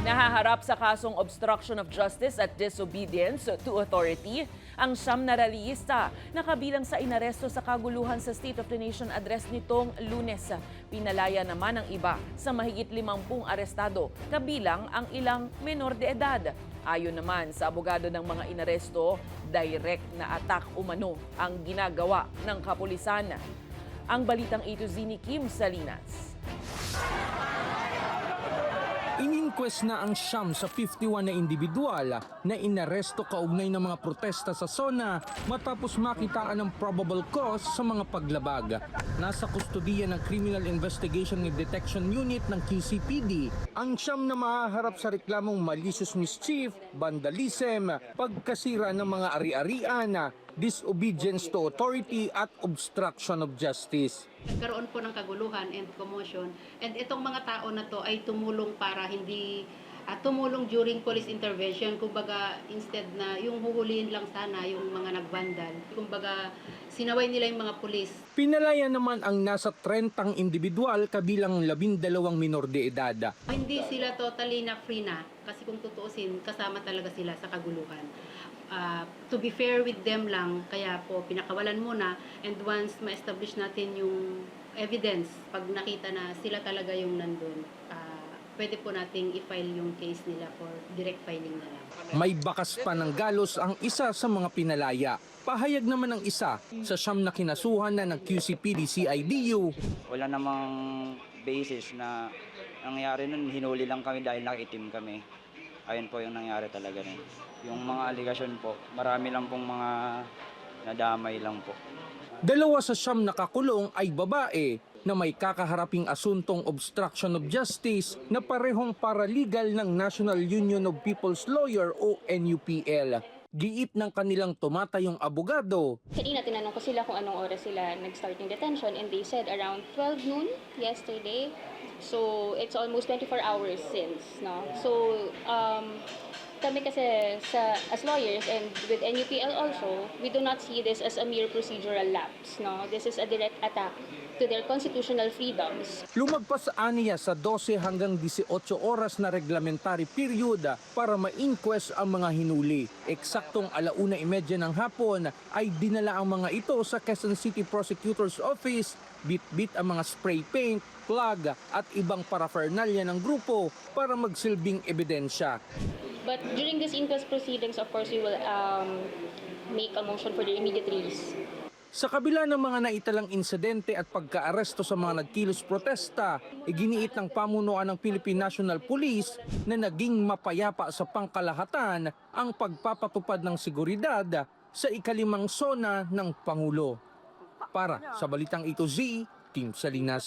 Nahaharap sa kasong obstruction of justice at disobedience to authority ang 9 na rallyista na kabilang sa inaresto sa kaguluhan sa State of the Nation address nitong Lunes. Pinalaya naman ang iba sa mahigit 50 arestado, kabilang ang ilang menor de edad. Ayon naman sa abogado ng mga inaresto, direct na attack umano ang ginagawa ng kapulisan. Ang balitang A to Z ni Kim Salinas. Ininquest na ang siyam sa 51 na individual na inaresto kaugnay ng mga protesta sa SONA matapos makitaan ng probable cause sa mga paglabag. Nasa kustodiya ng Criminal Investigation and Detection Unit ng QCPD ang siyam na mahaharap sa reklamong malicious mischief, vandalism, pagkasira ng mga ari-arian, disobedience to authority at obstruction of justice. Nagkaroon po ng kaguluhan and commotion, and itong mga tao na to ay tumulong para hindi tumulong during police intervention. Kumbaga, instead na yung huhulihin lang sana yung mga nagbandal, kumbaga sinaway nila yung mga pulis. Pinalaya naman ang nasa 30 individual kabilang 12 minor de edad. Hindi sila totally na free na, kasi kung tutuusin, kasama talaga sila sa kaguluhan. To be fair with them lang, kaya po pinakawalan muna, and once ma-establish natin yung evidence, pag nakita na sila talaga yung nandun, pwede po nating i-file yung case nila for direct filing na lang. May bakas pa ng galos ang isa sa mga pinalaya. Pahayag naman ang isa sa siyam na kinasuhan na ng QCPD CIDU. Wala namang basis na nangyari nun, hinuli lang kami dahil nakitim kami. Ayun po yung nangyari talaga nun. Yung mga aligasyon po, marami lang pong mga nadamay lang po. 2 sa siyam nakakulong ay babae na may kakaharaping asuntong obstruction of justice na parehong paralegal ng National Union of People's Lawyer o NUPL. Giit ng kanilang tumatayong abogado. Kanina tinanong ko sila kung anong oras sila nag-start yung detention, and they said around 12 noon yesterday. So it's almost 24 hours since, no? So kami kasi as lawyers and with NUPL also, we do not see this as a mere procedural lapse, no? This is a direct attack to their constitutional freedoms. Lumagpas aniya sa 12 hanggang 18 oras na reglamentary period para ma-inquest ang mga hinuli. Eksaktong 1:30 ng hapon ay dinala ang mga ito sa Quezon City Prosecutor's Office, bit-bit ang mga spray paint, plug at ibang paraphernalia ng grupo para magsilbing ebidensya. But during this inquest proceedings, of course, we will make a motion for their immediate release. Sa kabila ng mga naitalang insidente at pagkaaresto sa mga nagkilos protesta, iginiit ng pamunuan ng Philippine National Police na naging mapayapa sa pangkalahatan ang pagpapatupad ng seguridad sa ika-5 SONA ng Pangulo. Para sa Balitang A to Z, Team Salinas.